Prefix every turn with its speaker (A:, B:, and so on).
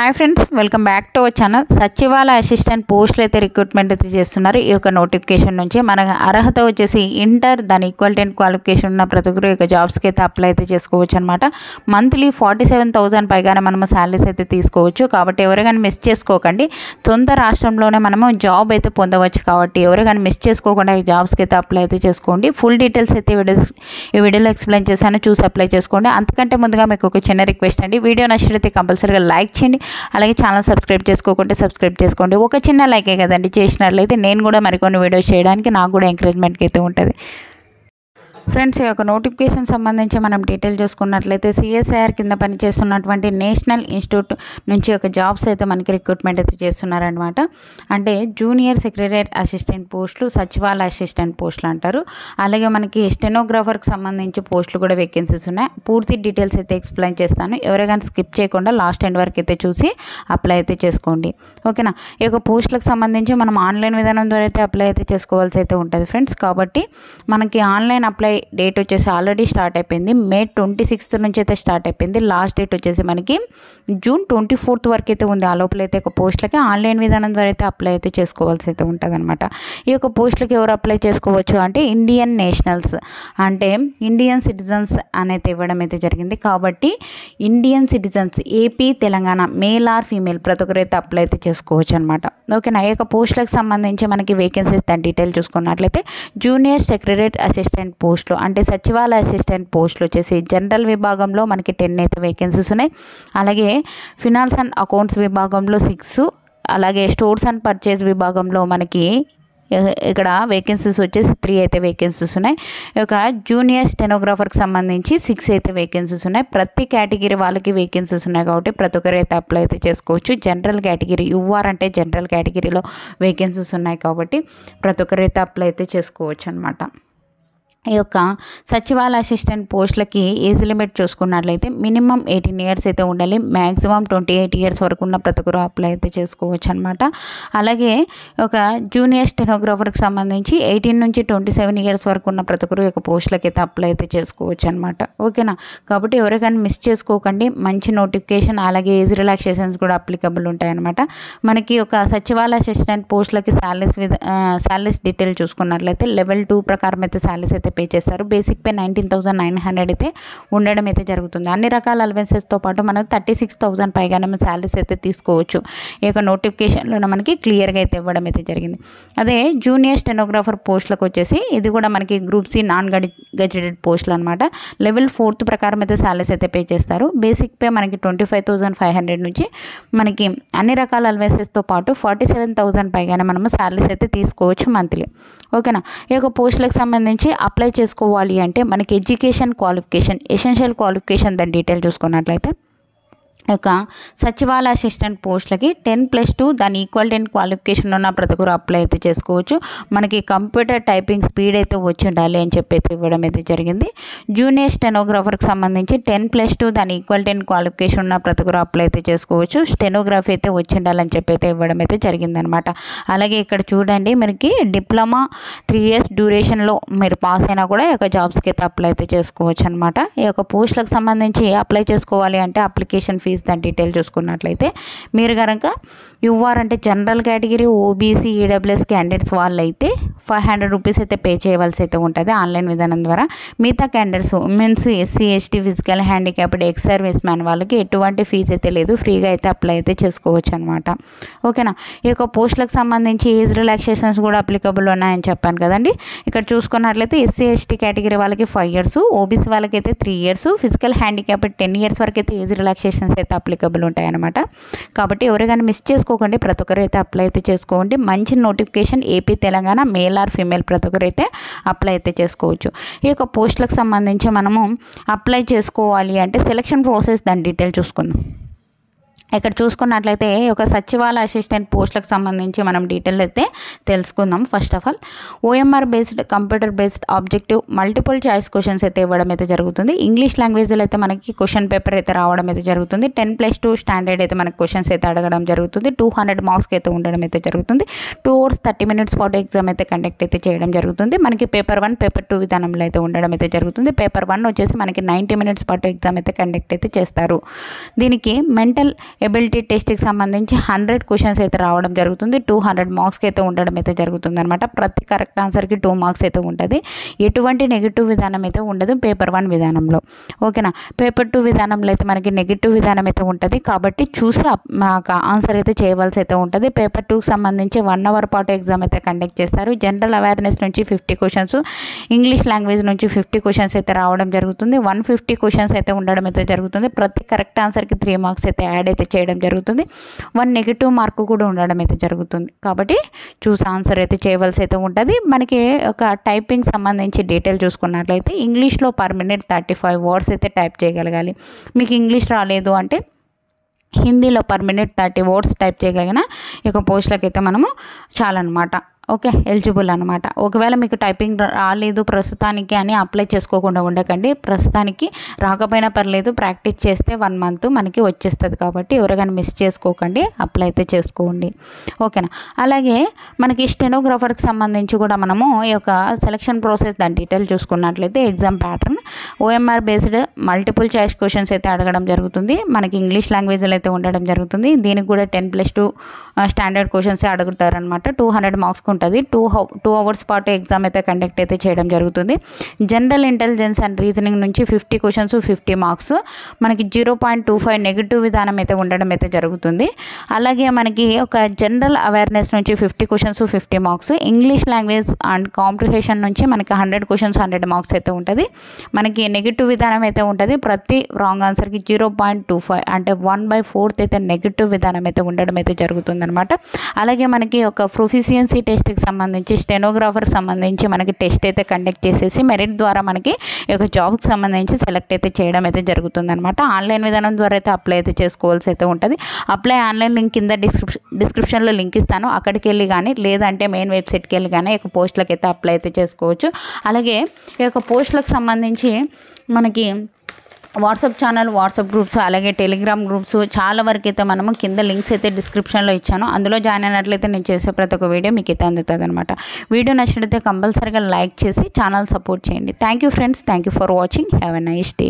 A: Hi friends, welcome back to our channel. సచివాలయ assistant పోస్టులు అయితే రిక్రూట్మెంట్ అయితే చేస్తున్నారు. ఈ యొక్క నోటిఫికేషన్ నుంచి మన అర్హత వచ్చేసి ఇంటర్ దాని ఈక్వల్ అండ్ క్వాలిఫికేషన్ ఉన్న ప్రతి ఒక్కరు యొక్క జాబ్స్కి అయితే అప్లై అయితే చేసుకోవచ్చు అనమాట. మంత్లీ 47,000 పైగానే మనము శాలరీస్ అయితే తీసుకోవచ్చు. కాబట్టి ఎవరికైనా మిస్ చేసుకోకండి. సొంత రాష్ట్రంలోనే మనము జాబ్ అయితే పొందవచ్చు. కాబట్టి ఎవరికైనా మిస్ చేసుకోకుండా ఈ జాబ్స్కి అయితే అప్లై అయితే చేసుకోండి. ఫుల్ డీటెయిల్స్ అయితే ఈ వీడియోలో ఎక్స్ప్లెయిన్ చేశాను, చూసి అప్లై చేసుకోండి. అంతకంటే ముందుగా మీకు ఒక చిన్న రిక్వెస్ట్ అండి, వీడియో నచ్చితే కంపల్సరీగా లైక్ చేయండి. అలాగే ఛానల్ సబ్స్క్రైబ్ చేసుకోకుంటే సబ్స్క్రైబ్ చేసుకోండి. ఒక చిన్న లైకే కదండి, చేసినట్లయితే నేను కూడా మరికొన్ని వీడియోస్ చేయడానికి నాకు కూడా ఎంకరేజ్మెంట్కి అయితే ఉంటుంది. ఫ్రెండ్స్, ఈ యొక్క నోటిఫికేషన్ సంబంధించి మనం డీటెయిల్ చూసుకున్నట్లయితే సిఎస్ఐఆర్ కింద పనిచేస్తున్నటువంటి నేషనల్ ఇన్స్టిట్యూట్ నుంచి ఒక జాబ్స్ అయితే మనకి రిక్రూట్మెంట్ అయితే చేస్తున్నారనమాట. అంటే జూనియర్ సెక్రటరీ అసిస్టెంట్ పోస్టులు, సచివాలయ అసిస్టెంట్ పోస్టులు అంటారు. అలాగే మనకి స్టెనోగ్రాఫర్కి సంబంధించి పోస్టులు కూడా వేకెన్సీస్ ఉన్నాయి. పూర్తి డీటెయిల్స్ అయితే ఎక్స్ప్లెయిన్ చేస్తాను. ఎవరైనా స్కిప్ చేయకుండా లాస్ట్ ఎండ్ వరకు అయితే చూసి అప్లై అయితే చేసుకోండి. ఓకేనా. ఈ యొక్క పోస్టులకు సంబంధించి మనం ఆన్లైన్ విధానం ద్వారా అయితే అప్లై అయితే చేసుకోవాల్సి అయితే ఉంటుంది ఫ్రెండ్స్. కాబట్టి మనకి ఆన్లైన్ అప్లై డేట్ వచ్చేసి ఆల్రెడీ స్టార్ట్ అయిపోయింది. May 26th నుంచి అయితే స్టార్ట్ అయిపోయింది. లాస్ట్ డేట్ వచ్చేసి మనకి June 24th వరకు అయితే ఉంది. ఆ లోపల అయితే ఒక పోస్టులకి ఆన్లైన్ విధానం ద్వారా అయితే అప్లై అయితే చేసుకోవాల్సి అయితే ఉంటుంది అనమాట. ఈ యొక్క పోస్టులకి ఎవరు అప్లై చేసుకోవచ్చు అంటే ఇండియన్ నేషనల్స్, అంటే ఇండియన్ సిటిజన్స్ అనేది ఇవ్వడం అయితే జరిగింది. కాబట్టి Indian citizens AP, Telangana, male or female ప్రతి ఒక్కరు అయితే అప్లై అయితే చేసుకోవచ్చు అనమాట. ఓకేనా. ఈ యొక్క పోస్టులకు సంబంధించి మనకి వేకెన్సీస్ దాని డీటెయిల్ చూసుకున్నట్లయితే జూనియర్ సెక్రటరీ అసిస్టెంట్ పోస్టులు అంటే సచివాలయ అసిస్టెంట్ పోస్టులు వచ్చేసి జనరల్ విభాగంలో మనకి 10 అయితే వేకెన్సీస్ ఉన్నాయి. అలాగే ఫినాన్స్ అండ్ అకౌంట్స్ విభాగంలో 6, అలాగే స్టోర్స్ అండ్ పర్చేజ్ విభాగంలో మనకి ఇక్కడ వేకెన్సీస్ వచ్చేసి 3 అయితే వేకెన్సీస్ ఉన్నాయి. ఒక జూనియర్ స్టెనోగ్రాఫర్కి సంబంధించి 6 అయితే వేకెన్సీస్ ఉన్నాయి. ప్రతి కేటగిరీ వాళ్ళకి వేకెన్సీస్ ఉన్నాయి. కాబట్టి ప్రతి ఒక్కరు అయితే అప్లై అయితే చేసుకోవచ్చు. జనరల్ కేటగిరీ యూఆర్ అంటే జనరల్ కేటగిరీలో వేకెన్సీస్ ఉన్నాయి. కాబట్టి ప్రతి ఒక్కరు అయితే అప్లై అయితే చేసుకోవచ్చు అనమాట. ఈ యొక్క సచివాలయ అసిస్టెంట్ పోస్టులకి ఏజ్ లిమిట్ చూసుకున్నట్లయితే మినిమం 18 years అయితే ఉండాలి. మ్యాక్సిమం 28 years వరకు ఉన్న ప్రతి ఒక్కరు అప్లై అయితే చేసుకోవచ్చు అనమాట. అలాగే ఒక జూనియర్ స్టెనోగ్రాఫర్కి సంబంధించి 18 నుంచి 27 years వరకు ఉన్న ప్రతి ఒక్కరు యొక్క పోస్టులకి అయితే అప్లై అయితే చేసుకోవచ్చు అనమాట. ఓకేనా. కాబట్టి ఎవరికైనా మిస్ చేసుకోకండి. మంచి నోటిఫికేషన్, అలాగే ఏజ్ రిలాక్సేషన్స్ కూడా అప్లికబుల్ ఉంటాయన్నమాట. మనకి ఒక సచివాలయ అసిస్టెంట్ పోస్టులకి శాలరీస్ డీటెయిల్ చూసుకున్నట్లయితే Level 2 ప్రకారం అయితే శాలరీస్ అయితే పే చేస్తారు. బేసిక్ పే 19,900 అయితే ఉండడం అయితే జరుగుతుంది. అన్ని రకాల అలవెన్సెస్తో పాటు మనం 36,000 పైగానే శాలరీస్ అయితే తీసుకోవచ్చు. ఈ యొక్క నోటిఫికేషన్లో మనకి క్లియర్గా అయితే ఇవ్వడం అయితే జరిగింది. అదే జూనియర్ స్టెనోగ్రాఫర్ పోస్టులకు వచ్చేసి ఇది కూడా మనకి గ్రూప్ సి నాన్ గెజెటెడ్ పోస్టులు అనమాట. Level 4 ప్రకారం అయితే శాలరీస్ అయితే పే చేస్తారు. బేసిక్ పే మనకి 25,500 నుంచి మనకి అన్ని రకాల అలవెన్సెస్తో పాటు 47,000 పైగానే మనము శాలరీస్ అయితే తీసుకోవచ్చు మంత్లీ. ఓకేనా. ఈ యొక్క పోస్టులకు సంబంధించి అప్లై చేసుకోవాలి అంటే మనకి ఎడ్యుకేషన్ క్వాలిఫికేషన్, ఎసెన్షియల్ క్వాలిఫికేషన్ దాని డీటెయిల్ చూసుకున్నట్లయితే యొక్క సచివాలయ అసిస్టెంట్ పోస్టులకి 10+2 దాని ఈక్వల్ అండ్ క్వాలిఫికేషన్ ఉన్న ప్రతి ఒక్కరు అప్లై అయితే చేసుకోవచ్చు. మనకి కంప్యూటర్ టైపింగ్ స్పీడ్ అయితే వచ్చి ఉండాలి అని చెప్పి అయితే ఇవ్వడం అయితే జరిగింది. జూనియర్ స్టెనోగ్రాఫర్కి సంబంధించి 10+2 దాని ఈక్వల్ అండ్ క్వాలిఫికేషన్ ఉన్న ప్రతి ఒక్కరు అప్లై అయితే చేసుకోవచ్చు. స్టెనోగ్రఫీ అయితే వచ్చి ఉండాలని చెప్పి అయితే ఇవ్వడం అయితే జరిగిందనమాట. అలాగే ఇక్కడ చూడండి, మనకి డిప్లొమా 3 years డ్యూరేషన్లో మీరు పాస్ అయినా కూడా ఈ యొక్క జాబ్స్కి అయితే అప్లై అయితే చేసుకోవచ్చు అనమాట. ఈ యొక్క పోస్టులకు సంబంధించి అప్లై చేసుకోవాలి అంటే అప్లికేషన్ ఫీజు దాని డీటెయిల్ చూసుకున్నట్లయితే మీరు కనుక యూఆర్ అంటే general category, OBC, EWS candidates వాళ్ళు అయితే 500 రూపీస్ అయితే పే చేయవలసి అయితే ఉంటుంది ఆన్లైన్ విధానం ద్వారా. మిగతా candidates women's, SC, ST, physical handicapped, ex service man వాళ్ళకి ఎటువంటి ఫీజు అయితే లేదు, ఫ్రీగా అయితే అప్లై అయితే చేసుకోవచ్చు అనమాట. ఓకేనా. ఈ యొక్క పోస్టులకు సంబంధించి ఏజ్ రిలాక్సేషన్స్ కూడా అప్లికబుల్ ఉన్నాయని చెప్పాను కదండి. ఇక్కడ చూసుకున్నట్లయితే ఎస్సీ, ఎస్టీ కేటగిరీ వాళ్ళకి 5 years, ఓబీసీ వాళ్ళకి అయితే 3 years, ఫిజికల్ హ్యాండిక్యాప్డ్ 10 years వరకు అయితే ఏజ్ రిలాక్సేషన్స్ అయితే అప్లికబుల్ ఉంటాయన్నమాట. కాబట్టి ఎవరికైనా మిస్ చేసుకోకండి, ప్రతి ఒక్కరు అయితే అప్లై అయితే చేసుకోండి. మంచి notification. AP, Telangana, male or female ప్రతి ఒక్కరు అయితే అప్లై అయితే చేసుకోవచ్చు. ఈ యొక్క పోస్టులకు సంబంధించి మనము అప్లై చేసుకోవాలి అంటే సెలక్షన్ ప్రాసెస్ దాని డీటెయిల్ చూసుకుందాం. ఇక్కడ చూసుకున్నట్లయితే ఒక సచివాలయ అసిస్టెంట్ పోస్టులకు సంబంధించి మనం డీటెయిల్ అయితే తెలుసుకుందాం. First of all OMR based, computer based, objective, multiple choice questions అయితే ఇవ్వడం అయితే జరుగుతుంది. ఇంగ్లీష్ లాంగ్వేజ్లో అయితే మనకి క్వశ్చన్ పేపర్ అయితే రావడం అయితే జరుగుతుంది. 10+2 స్టాండర్డ్ అయితే మనకి క్వశ్చన్స్ అయితే అడగడం జరుగుతుంది. 200 మార్క్స్కి అయితే ఉండడం అయితే జరుగుతుంది. 2 hours 30 minutes పాటు ఎగ్జామ్ అయితే కండక్ట్ అయితే చేయడం జరుగుతుంది. మనకి పేపర్ 1, పేపర్ 2 విధానంలో అయితే ఉండడం అయితే జరుగుతుంది. పేపర్ 1 వచ్చేసి మనకి 90 minutes పాటు ఎగ్జామ్ అయితే కండక్ట్ అయితే చేస్తారు. దీనికి మెంటల్ ఎబిలిటీ టెస్ట్కి సంబంధించి 100 క్వశ్చన్స్ అయితే రావడం జరుగుతుంది. 200 మార్క్స్కి అయితే ఉండడం అయితే జరుగుతుంది అనమాట. ప్రతి కరెక్ట్ ఆన్సర్కి 2 మార్క్స్ అయితే ఉంటుంది. ఎటువంటి నెగిటివ్ విధానం అయితే ఉండదు పేపర్ 1 విధానంలో. ఓకేనా. పేపర్ 2 విధానంలో అయితే మనకి నెగిటివ్ విధానం అయితే ఉంటుంది. కాబట్టి చూసి మాకు ఆన్సర్ అయితే చేయవలసి అయితే ఉంటుంది. పేపర్ 2కి సంబంధించి 1 అవర్ పాటు ఎగ్జామ్ అయితే కండక్ట్ చేస్తారు. జనరల్ అవేర్నెస్ నుంచి 50 క్వశ్చన్స్, ఇంగ్లీష్ లాంగ్వేజ్ నుంచి 50 క్వశ్చన్స్ అయితే రావడం జరుగుతుంది. 150 క్వశ్చన్స్ అయితే ఉండడం అయితే జరుగుతుంది. ప్రతి కరెక్ట్ ఆన్సర్కి 3 మార్క్స్ అయితే యాడ్ అయితే చేయడం జరుగుతుంది. 1 నెగిటివ్ మార్కు కూడా ఉండడం అయితే జరుగుతుంది. కాబట్టి చూసి ఆన్సర్ అయితే చేయవలసి అయితే ఉంటుంది. మనకి ఒక టైపింగ్ సంబంధించి డీటెయిల్ చూసుకున్నట్లయితే ఇంగ్లీష్లో పర్ మినిట్ 35 వర్డ్స్ అయితే టైప్ చేయగలగాలి. మీకు ఇంగ్లీష్ రాలేదు అంటే హిందీలో పర్ మినిట్ 30 వర్డ్స్ టైప్ చేయగలిగిన ఈ యొక్క పోస్టులకి అయితే మనము చాలన్నమాట. ఓకే, ఎలిజిబుల్ అనమాట. ఒకవేళ మీకు టైపింగ్ రాలేదు ప్రస్తుతానికి అని అప్లై చేసుకోకుండా ఉండకండి. ప్రస్తుతానికి రాకపోయినా పర్లేదు, ప్రాక్టీస్ చేస్తే 1 మంత్ మనకి వచ్చేస్తుంది. కాబట్టి ఎవరికైనా మిస్ చేసుకోకండి, అప్లై అయితే చేసుకోండి. ఓకేనా. అలాగే మనకి స్టెనోగ్రాఫర్కి సంబంధించి కూడా మనము ఈ యొక్క సెలక్షన్ ప్రాసెస్ దాని డీటెయిల్ చూసుకున్నట్లయితే exam pattern OMR based multiple choice questions అయితే అడగడం జరుగుతుంది. మనకి ఇంగ్లీష్ లాంగ్వేజ్లో అయితే ఉండడం జరుగుతుంది. దీనికి కూడా 10+2 స్టాండర్డ్ క్వశ్చన్స్ అడుగుతారనమాట. 200 మార్క్స్ ఉంటుంది. 2 అవర్స్ పాటు ఎగ్జామ్ అయితే కండక్ట్ అయితే చేయడం జరుగుతుంది. జనరల్ ఇంటెలిజెన్స్ అండ్ రీజనింగ్ నుంచి 50 క్వశ్చన్స్ 50 మార్క్స్. మనకి 0.25 నెగిటివ్ విధానం అయితే ఉండడం అయితే జరుగుతుంది. అలాగే మనకి ఒక జనరల్ అవేర్నెస్ నుంచి 50 questions 50 marks. English language and comprehension నుంచి మనకి 100 క్వశ్చన్స్ 100 మార్క్స్ అయితే ఉంటుంది. మనకి నెగిటివ్ విధానం అయితే ఉంటుంది. ప్రతి రాంగ్ ఆన్సర్కి 0.25 అంటే 1/4 అయితే నెగిటివ్ విధానం అయితే ఉండడం అయితే జరుగుతుంది అనమాట. అలాగే మనకి ఒక ప్రొఫిషియన్సీ టెస్ట్కి సంబంధించి స్టెనోగ్రాఫర్కి సంబంధించి మనకి టెస్ట్ అయితే కండక్ట్ చేసేసి మెరిట్ ద్వారా మనకి ఈ యొక్క జాబ్కి సంబంధించి సెలెక్ట్ అయితే చేయడం అయితే జరుగుతుంది అనమాట. ఆన్లైన్ విధానం ద్వారా అయితే అప్లై అయితే చేసుకోవాల్సి అయితే ఉంటుంది. అప్లై ఆన్లైన్ లింక్ కింద డిస్క్రిప్షన్లో లింక్ ఇస్తాను. అక్కడికి వెళ్ళి కానీ లేదంటే మెయిన్ వెబ్సైట్కి వెళ్ళి కానీ ఈ యొక్క పోస్టులకు అయితే అప్లై అయితే చేసుకోవచ్చు. అలాగే ఈ యొక్క పోస్టులకు సంబంధించి మనకి వాట్సాప్ ఛానల్, వాట్సాప్ గ్రూప్స్, అలాగే టెలిగ్రామ్ గ్రూప్స్ చాలా వరకు అయితే మనము కింద లింక్స్ అయితే డిస్క్రిప్షన్లో ఇచ్చాను. అందులో జాయిన్ అయినట్లయితే నేను చేసే ప్రతి ఒక్క వీడియో మీకు అయితే అందుతుంది అనమాట. వీడియో నచ్చినట్లయితే కంపల్సరీగా లైక్ చేసి ఛానల్ సపోర్ట్ చేయండి. Thank you friends. Thank you for watching. Have a nice day.